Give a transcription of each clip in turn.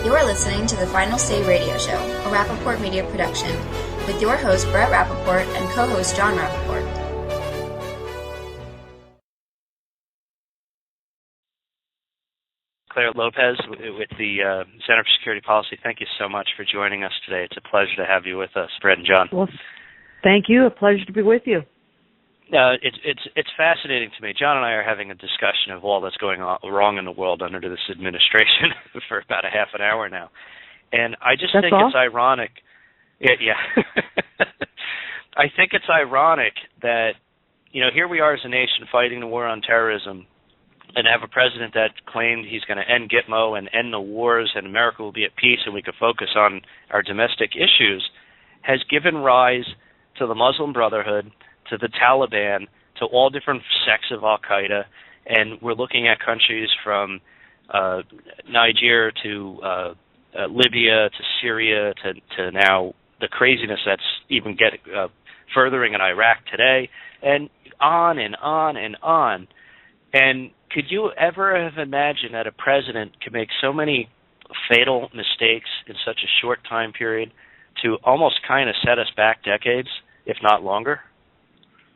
You are listening to the Final Say Radio Show, a Rappaport Media production, with your host Brett Rappaport and co-host John Rappaport. Clare Lopez with the Center for Security Policy. Thank you so much for joining us today. It's a pleasure to have you with us, Brett and John. Well, thank you. A pleasure to be with you. It's fascinating to me. John and I are having a discussion of all that's going on wrong in the world under this administration for about a half an hour now, and I just think it's ironic. Yeah. I think it's ironic that here we are as a nation fighting the war on terrorism, and have a president that claimed he's going to end Gitmo and end the wars, and America will be at peace, and we could focus on our domestic issues, has given rise to the Muslim Brotherhood, to the Taliban, to all different sects of Al-Qaeda, and we're looking at countries from Niger to Libya to Syria to now the craziness that's even furthering in Iraq today, and on and on and on. And could you ever have imagined that a president could make so many fatal mistakes in such a short time period to almost kind of set us back decades, if not longer?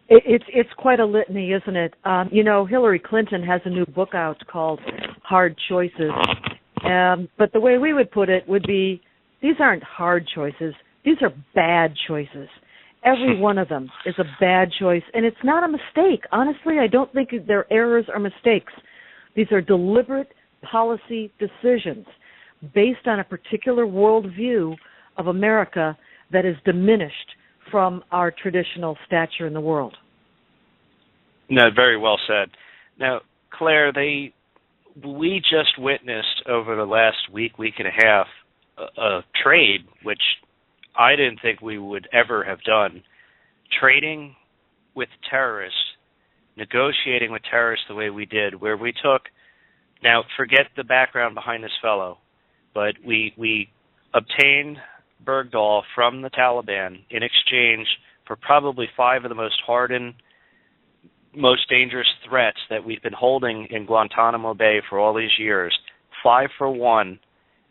It's quite a litany, isn't it? Hillary Clinton has a new book out called Hard Choices. But the way we would put it would be, these aren't hard choices. These are bad choices. Every one of them is a bad choice, and it's not a mistake. Honestly, I don't think they're errors or mistakes. These are deliberate policy decisions based on a particular worldview of America that is diminished from our traditional stature in the world. No, very well said. Now, Claire, we just witnessed over the last week and a half, a trade which I didn't think we would ever have done, trading with terrorists, negotiating with terrorists the way we did, where we took, now forget the background behind this fellow, but we obtained Bergdahl from the Taliban in exchange for probably 5 of the most hardened, most dangerous threats that we've been holding in Guantanamo Bay for all these years, 5 for 1,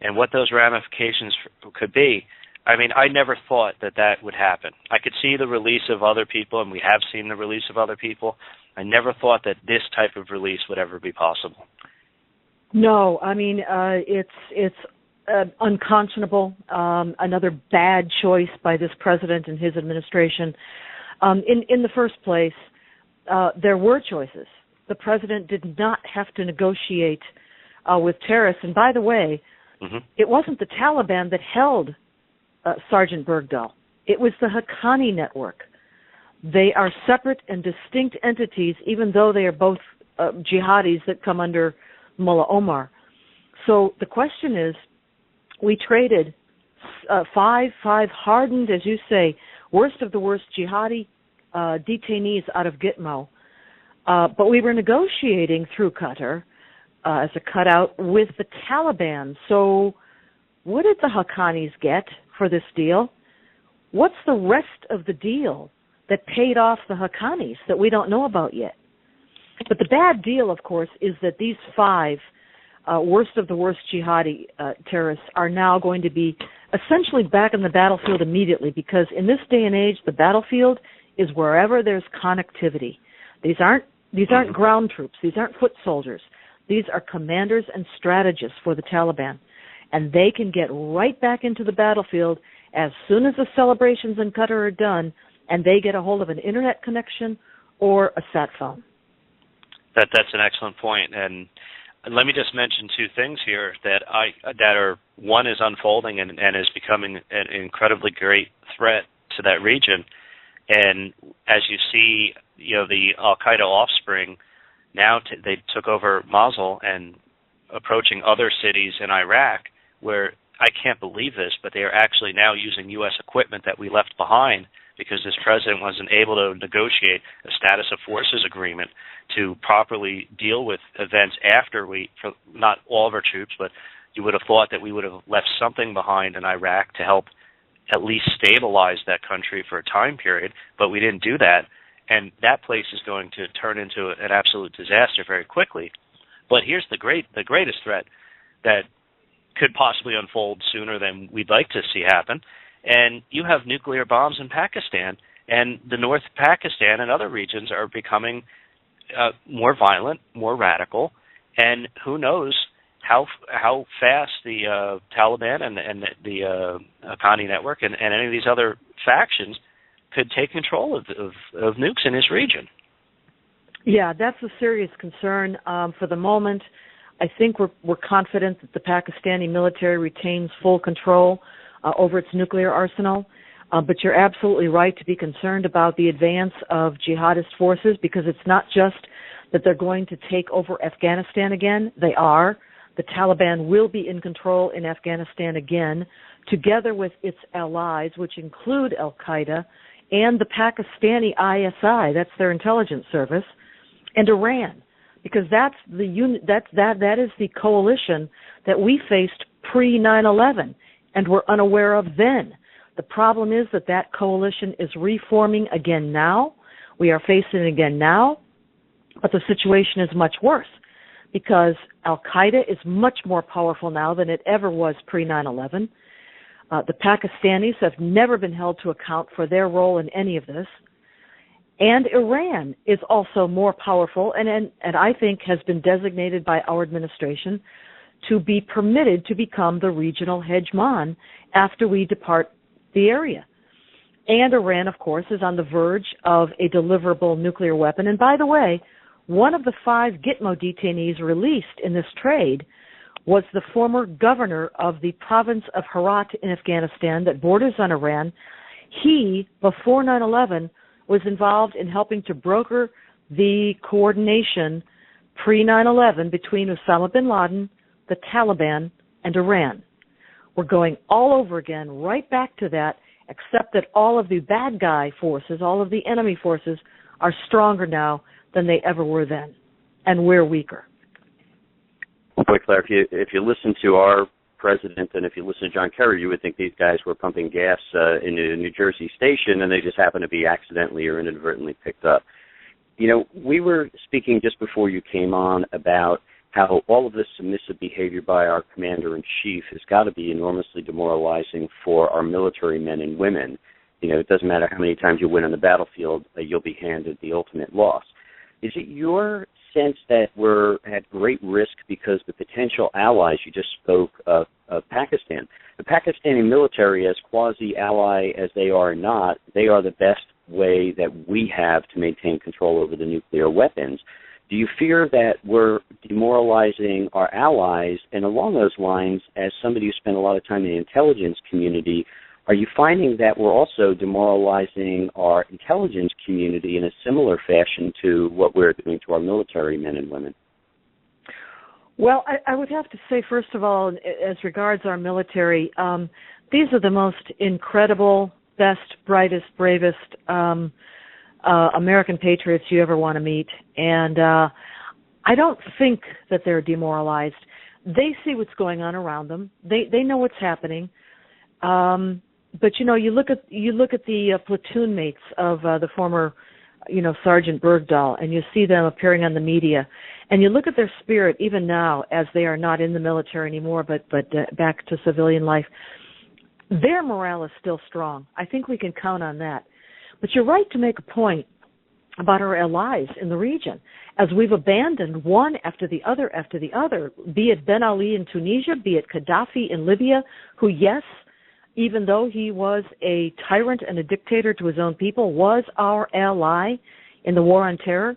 and what those ramifications could be. I mean, I never thought that would happen. I could see the release of other people, and we have seen the release of other people. I never thought that this type of release would ever be possible. No, I mean, it's unconscionable, another bad choice by this president and his administration. In the first place, there were choices. The president did not have to negotiate with terrorists. And by the way, It wasn't the Taliban that held Sergeant Bergdahl. It was the Haqqani network. They are separate and distinct entities, even though they are both jihadis that come under Mullah Omar. So the question is, we traded 5 hardened, as you say, worst of the worst jihadi detainees out of Gitmo, but we were negotiating through Qatar as a cutout with the Taliban. So what did the Haqqanis get for this deal? What's the rest of the deal that paid off the Haqqanis that we don't know about yet? But the bad deal, of course, is that these 5 worst of the worst jihadi terrorists are now going to be essentially back in the battlefield immediately, because in this day and age, the battlefield is wherever there's connectivity. These aren't ground troops. These aren't foot soldiers. These are commanders and strategists for the Taliban, and they can get right back into the battlefield as soon as the celebrations in Qatar are done, and they get a hold of an internet connection or a sat phone. That's an excellent point, and let me just mention 2 things here that are, one is unfolding and is becoming an incredibly great threat to that region. And as you see, the Al-Qaeda offspring, now they took over Mosul and approaching other cities in Iraq, where I can't believe this, but they are actually now using U.S. equipment that we left behind because this president wasn't able to negotiate a status of forces agreement to properly deal with events after for not all of our troops, but you would have thought that we would have left something behind in Iraq to help at least stabilize that country for a time period, but we didn't do that. And that place is going to turn into an absolute disaster very quickly. But here's the greatest threat that could possibly unfold sooner than we'd like to see happen. And you have nuclear bombs in Pakistan, and the North Pakistan and other regions are becoming more violent, more radical, and who knows how fast the Taliban and the Haqqani network and any of these other factions could take control of nukes in this region. Yeah, that's a serious concern. For the moment, I think we're confident that the Pakistani military retains full control over its nuclear arsenal. But you're absolutely right to be concerned about the advance of jihadist forces, because it's not just that they're going to take over Afghanistan again. They are. The Taliban will be in control in Afghanistan again, together with its allies, which include Al-Qaeda and the Pakistani ISI, that's their intelligence service, and Iran, because that is the coalition that we faced pre-9/11 and were unaware of then. The problem is that coalition is reforming again now. We are facing it again now, but the situation is much worse because Al-Qaeda is much more powerful now than it ever was pre-9/11. The Pakistanis have never been held to account for their role in any of this. And Iran is also more powerful and I think has been designated by our administration to be permitted to become the regional hegemon after we depart the area. And Iran, of course, is on the verge of a deliverable nuclear weapon. And by the way, one of the 5 Gitmo detainees released in this trade was the former governor of the province of Herat in Afghanistan that borders on Iran. He, before 9/11, was involved in helping to broker the coordination pre-9/11 between Osama bin Laden, the Taliban, and Iran. We're going all over again, right back to that, except that all of the bad guy forces, all of the enemy forces, are stronger now than they ever were then, and we're weaker. Well, boy, Claire, if you listen to our president and if you listen to John Kerry, you would think these guys were pumping gas in a New Jersey station, and they just happened to be accidentally or inadvertently picked up. You know, we were speaking just before you came on about how all of this submissive behavior by our commander-in-chief has got to be enormously demoralizing for our military men and women. You know, it doesn't matter how many times you win on the battlefield, you'll be handed the ultimate loss. Is it your sense that we're at great risk because the potential allies, you just spoke of Pakistan, the Pakistani military, as quasi-ally as they are not, they are the best way that we have to maintain control over the nuclear weapons. Do you fear that we're demoralizing our allies? And along those lines, as somebody who spent a lot of time in the intelligence community, are you finding that we're also demoralizing our intelligence community in a similar fashion to what we're doing to our military men and women? Well, I would have to say, first of all, as regards our military, these are the most incredible, best, brightest, bravest American patriots you ever want to meet. And I don't think that they're demoralized. They see what's going on around them. They know what's happening. But you know, you look at the platoon mates of the former, Sergeant Bergdahl, and you see them appearing on the media, and you look at their spirit even now as they are not in the military anymore, but back to civilian life. Their morale is still strong. I think we can count on that. But you're right to make a point about our allies in the region, as we've abandoned one after the other, be it Ben Ali in Tunisia, be it Gaddafi in Libya, who, yes, even though he was a tyrant and a dictator to his own people, was our ally in the war on terror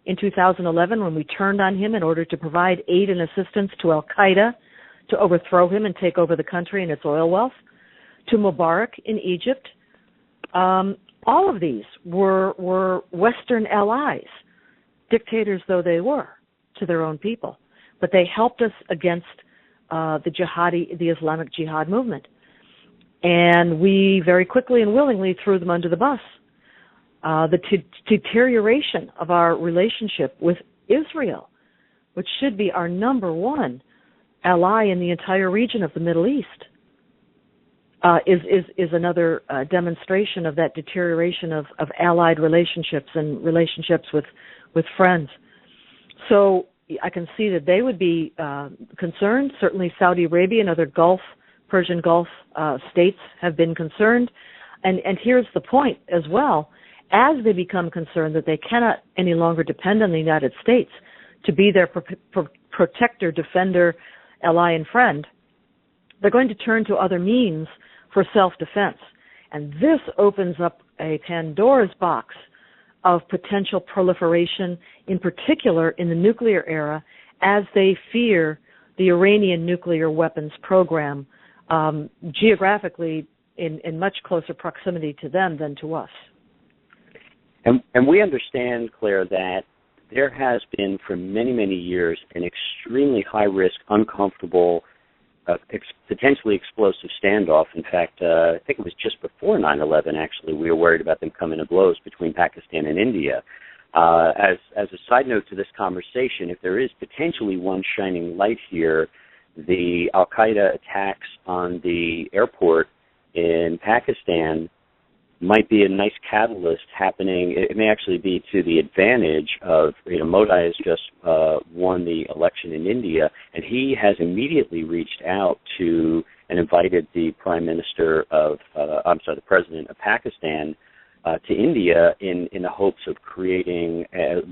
in 2011 when we turned on him in order to provide aid and assistance to Al-Qaeda to overthrow him and take over the country and its oil wealth, to Mubarak in Egypt. All of these were Western allies, dictators though they were to their own people. But they helped us against the Islamic Jihad movement. And we very quickly and willingly threw them under the bus. The deterioration of our relationship with Israel, which should be our number one ally in the entire region of the Middle East, is another demonstration of that deterioration of allied relationships and relationships with friends. So, I can see that they would be concerned. Certainly Saudi Arabia and other Persian Gulf states have been concerned. And here's the point as well. As they become concerned that they cannot any longer depend on the United States to be their protector, defender, ally, and friend, they're going to turn to other means for self-defense. And this opens up a Pandora's box of potential proliferation, in particular in the nuclear era, as they fear the Iranian nuclear weapons program, geographically in much closer proximity to them than to us. And we understand, Claire, that there has been for many, many years an extremely high-risk, uncomfortable, potentially explosive standoff. In fact, I think it was just before 9/11, actually, we were worried about them coming to blows between Pakistan and India. As a side note to this conversation, if there is potentially one shining light here, the al-Qaeda attacks on the airport in Pakistan might be a nice catalyst happening. It may actually be to the advantage of, Modi has just won the election in India, and he has immediately reached out to and invited the the president of Pakistan to India in the hopes of creating,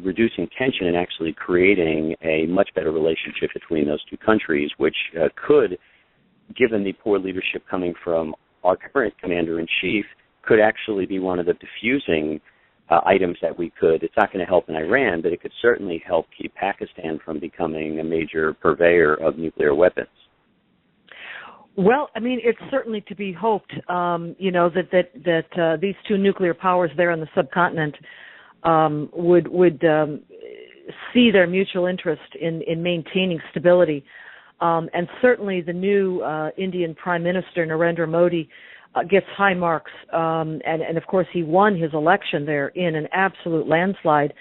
reducing tension and actually creating a much better relationship between those two countries, which could, given the poor leadership coming from our current commander-in-chief, could actually be one of the diffusing items that we could. It's not going to help in Iran, but it could certainly help keep Pakistan from becoming a major purveyor of nuclear weapons. Well, I mean, it's certainly to be hoped, that these two nuclear powers there on the subcontinent would see their mutual interest in maintaining stability. And certainly the new Indian Prime Minister, Narendra Modi, gets high marks, and of course he won his election there in an absolute landslide.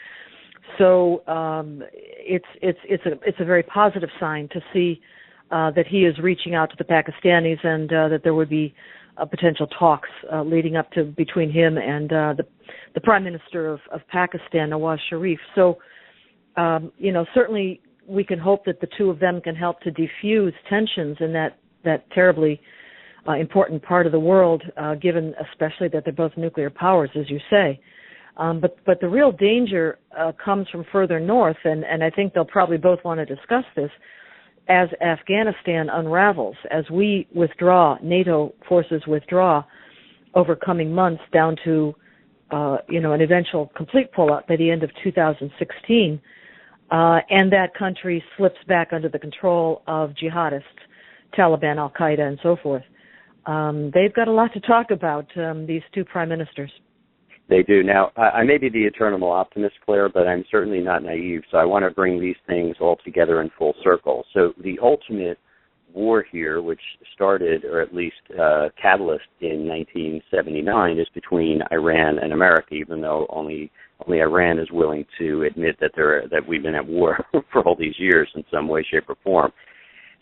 So it's a very positive sign to see that he is reaching out to the Pakistanis, and that there would be potential talks leading up to between him and the Prime Minister of Pakistan, Nawaz Sharif. So certainly we can hope that the two of them can help to defuse tensions in that terribly important part of the world, given especially that they're both nuclear powers, as you say. But the real danger comes from further north, and I think they'll probably both want to discuss this, as Afghanistan unravels, as we withdraw, NATO forces withdraw over coming months down to, an eventual complete pullout by the end of 2016, and that country slips back under the control of jihadists, Taliban, Al-Qaeda, and so forth. They've got a lot to talk about, these two prime ministers. They do. Now, I may be the eternal optimist, Claire, but I'm certainly not naive, so I want to bring these things all together in full circle. So the ultimate war here, which started, or at least catalyst in 1979, is between Iran and America, even though only Iran is willing to admit that we've been at war for all these years in some way, shape, or form.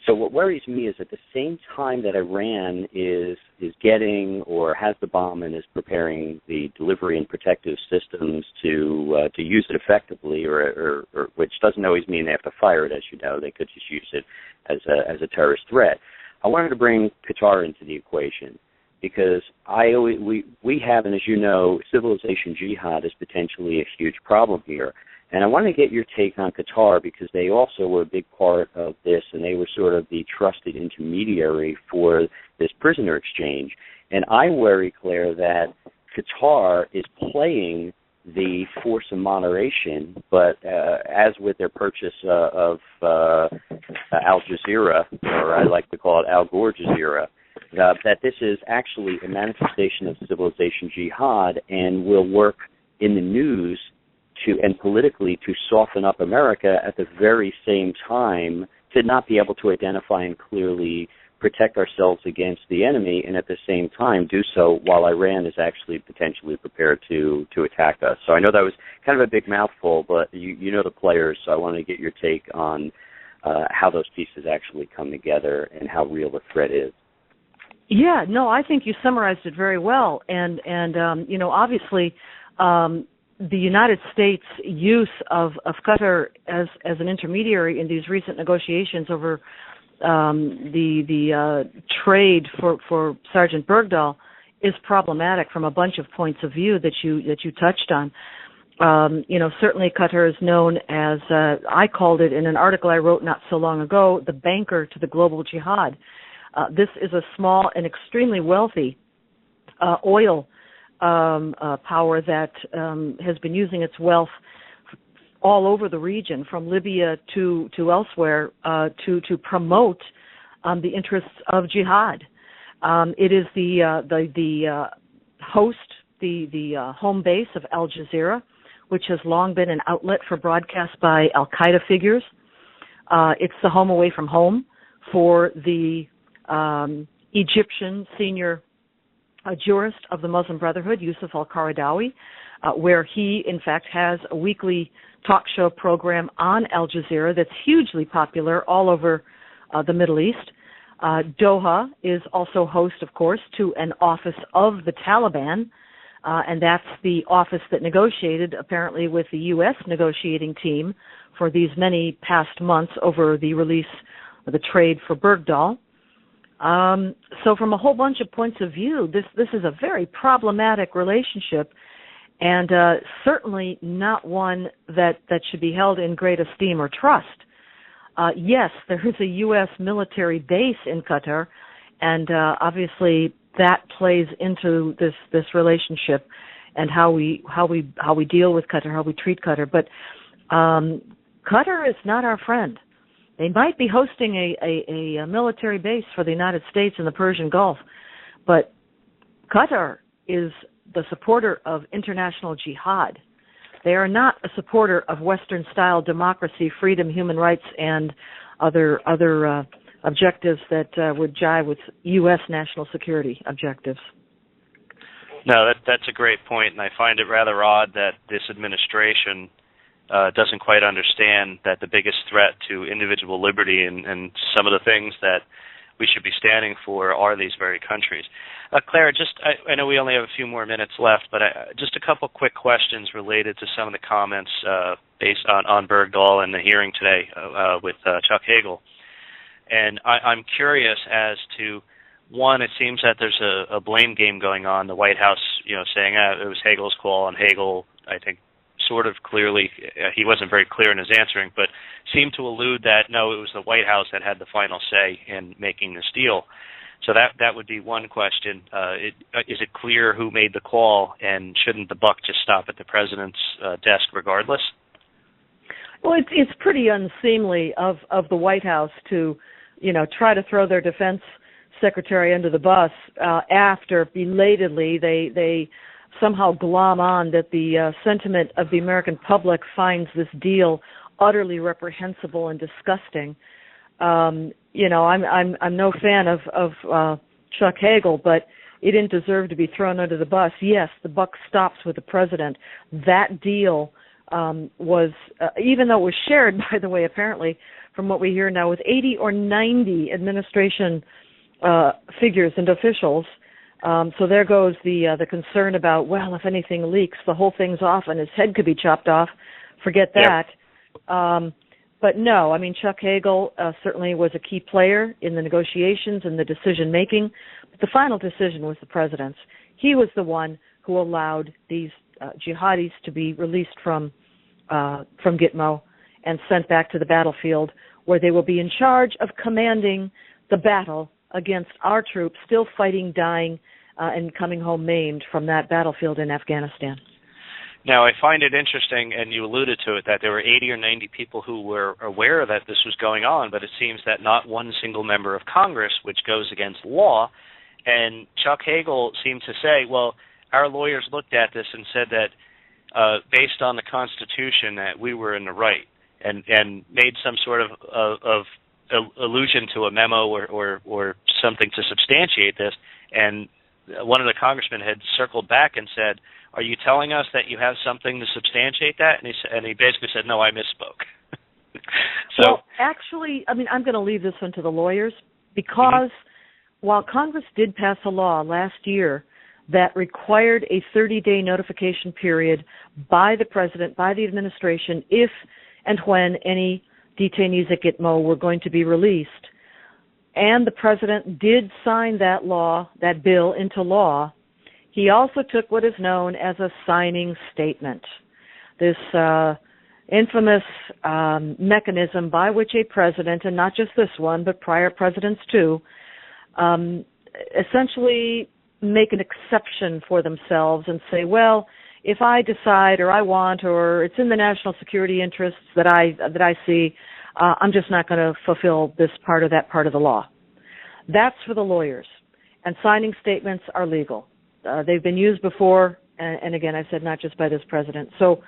So what worries me is at the same time that Iran is getting or has the bomb and is preparing the delivery and protective systems to use it effectively, or which doesn't always mean they have to fire it, as you know. They could just use it as a terrorist threat. I wanted to bring Qatar into the equation because we have, and as you know, civilization jihad is potentially a huge problem here. And I want to get your take on Qatar because they also were a big part of this, and they were sort of the trusted intermediary for this prisoner exchange. And I worry, Claire, that Qatar is playing the force of moderation, but as with their purchase of Al Jazeera, or I like to call it Al Gore Jazeera, that this is actually a manifestation of civilization jihad and will work in the news and politically to soften up America at the very same time to not be able to identify and clearly protect ourselves against the enemy, and at the same time do so while Iran is actually potentially prepared to attack us. So I know that was kind of a big mouthful, but you know the players, so I wanted to get your take on how those pieces actually come together and how real the threat is. Yeah, no, I think you summarized it very well, and obviously the United States' use of Qatar as an intermediary in these recent negotiations over the trade for Sergeant Bergdahl is problematic from a bunch of points of view that you touched on. Certainly Qatar is known as, I called it in an article I wrote not so long ago, the banker to the global jihad. This is a small and extremely wealthy oil power that has been using its wealth all over the region, from Libya to elsewhere, to promote the interests of jihad. It is the host, the home base of Al Jazeera, which has long been an outlet for broadcast by Al Qaeda figures. It's the home away from home for the Egyptian senior jurist of the Muslim Brotherhood, Yusuf al-Qaradawi, where he, in fact, has a weekly talk show program on Al Jazeera that's hugely popular all over the Middle East. Doha is also host, of course, to an office of the Taliban, and that's the office that negotiated, apparently, with the U.S. negotiating team for these many past months over the release of the trade for Bergdahl. So from a whole bunch of points of view, this is a very problematic relationship, and certainly not one that should be held in great esteem or trust. Yes, there is a U.S. military base in Qatar, and obviously that plays into this relationship and how we deal with Qatar, how we treat Qatar. But Qatar is not our friend. They might be hosting a military base for the United States in the Persian Gulf, but Qatar is the supporter of international jihad. They are not a supporter of Western-style democracy, freedom, human rights, and other objectives that would jive with U.S. national security objectives. No, that's a great point, and I find it rather odd that this administration doesn't quite understand that the biggest threat to individual liberty and some of the things that we should be standing for are these very countries. Claire, I know we only have a few more minutes left, but just a couple quick questions related to some of the comments based on Bergdahl and the hearing today with Chuck Hagel. And I'm curious as to, one, it seems that there's a blame game going on. The White House, saying it was Hagel's call, and Hagel, I think, sort of clearly, he wasn't very clear in his answering, but seemed to allude that, no, it was the White House that had the final say in making this deal. So that would be one question. Is it clear who made the call, and shouldn't the buck just stop at the president's desk regardless? Well, it's pretty unseemly of the White House to, try to throw their defense secretary under the bus after belatedly they somehow glom on that the sentiment of the American public finds this deal utterly reprehensible and disgusting. I'm no fan of Chuck Hagel, but he didn't deserve to be thrown under the bus. Yes, the buck stops with the president. That deal was, even though it was shared, by the way, apparently, from what we hear now, with 80 or 90 administration figures and officials. So there goes the concern about, well, if anything leaks, the whole thing's off and his head could be chopped off. Forget that. Yep. But no, Chuck Hagel certainly was a key player in the negotiations and the decision-making. But the final decision was the president's. He was the one who allowed these jihadis to be released from Gitmo and sent back to the battlefield, where they will be in charge of commanding the battle against our troops still fighting, dying, and coming home maimed from that battlefield in Afghanistan. Now, I find it interesting, and you alluded to it, that there were 80 or 90 people who were aware that this was going on, but it seems that not one single member of Congress, which goes against law, and Chuck Hagel seemed to say, well, our lawyers looked at this and said that based on the Constitution that we were in the right, and made some sort of allusion to a memo or something to substantiate this, and one of the congressmen had circled back and said, are you telling us that you have something to substantiate that? And he basically said, no, I misspoke. Well, actually, I'm going to leave this one to the lawyers, because while Congress did pass a law last year that required a 30-day notification period by the president, by the administration, if and when any detainees at Gitmo were going to be released. And the president did sign that law, that bill, into law. He also took what is known as a signing statement, this infamous mechanism by which a president, and not just this one, but prior presidents too, essentially make an exception for themselves and say, well, if I decide or I want or it's in the national security interests that I see, I'm just not going to fulfill this part or that part of the law. That's for the lawyers. And signing statements are legal. They've been used before, and again, I said not just by this president. So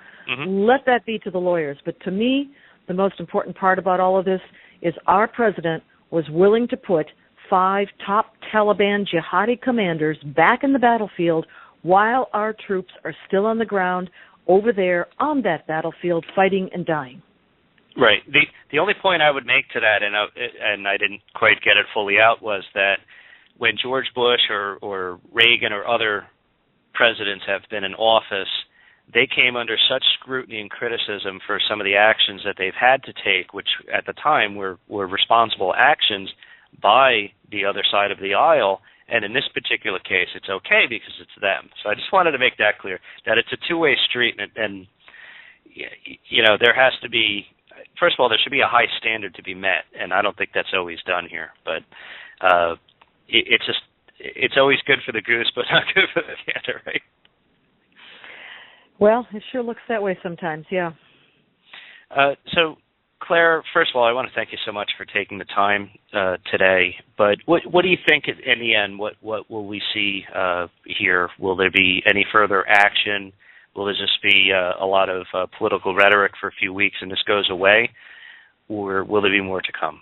let that be to the lawyers. But to me, the most important part about all of this is our president was willing to put 5 top Taliban jihadi commanders back in the battlefield while our troops are still on the ground over there on that battlefield fighting and dying. Right. The only point I would make to that, and I didn't quite get it fully out, was that when George Bush or Reagan or other presidents have been in office, they came under such scrutiny and criticism for some of the actions that they've had to take, which at the time were responsible actions by the other side of the aisle. And in this particular case, it's okay because it's them. So I just wanted to make that clear, that it's a two-way street, and you know, there has to be, first of all, there should be a high standard to be met, and I don't think that's always done here. But it's always good for the goose, but not good for the gander, right? Well, it sure looks that way sometimes, yeah. So, Claire, first of all, I want to thank you so much for taking the time today. But what do you think in the end? What will we see here? Will there be any further action? Will there just be a lot of political rhetoric for a few weeks and this goes away? Or will there be more to come?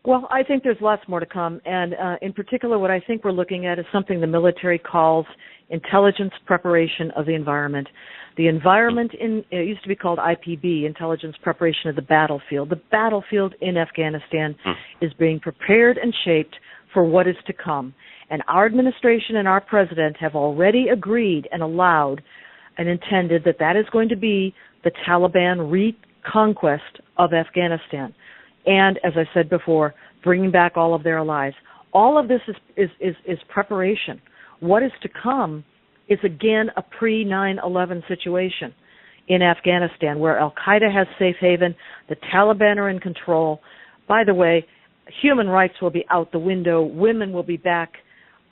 Well, I think there's lots more to come. And in particular, what I think we're looking at is something the military calls intelligence preparation of the environment. The environment it used to be called IPB, intelligence preparation of the battlefield. The battlefield in Afghanistan is being prepared and shaped for what is to come. And our administration and our president have already agreed and allowed and intended that that is going to be the Taliban reconquest of Afghanistan. And, as I said before, bringing back all of their allies. All of this is preparation. What is to come is, again, a pre-9/11 situation in Afghanistan where al-Qaeda has safe haven, the Taliban are in control. By the way, human rights will be out the window. Women will be back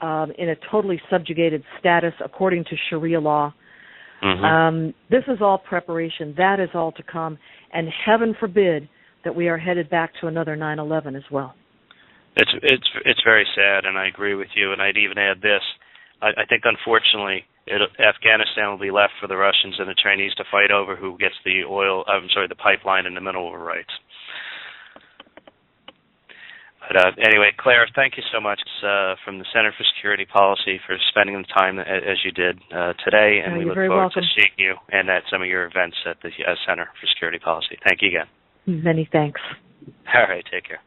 in a totally subjugated status according to Sharia law. This is all preparation. That is all to come. And heaven forbid that we are headed back to another 9/11 as well. It's very sad, and I agree with you. And I'd even add this: I think, unfortunately, Afghanistan will be left for the Russians and the Chinese to fight over who gets the the pipeline and the mineral rights. But anyway, Claire, thank you so much from the Center for Security Policy for spending the time as you did today, and we look forward to seeing you and at some of your events at the Center for Security Policy. Thank you again. Many thanks. All right, take care.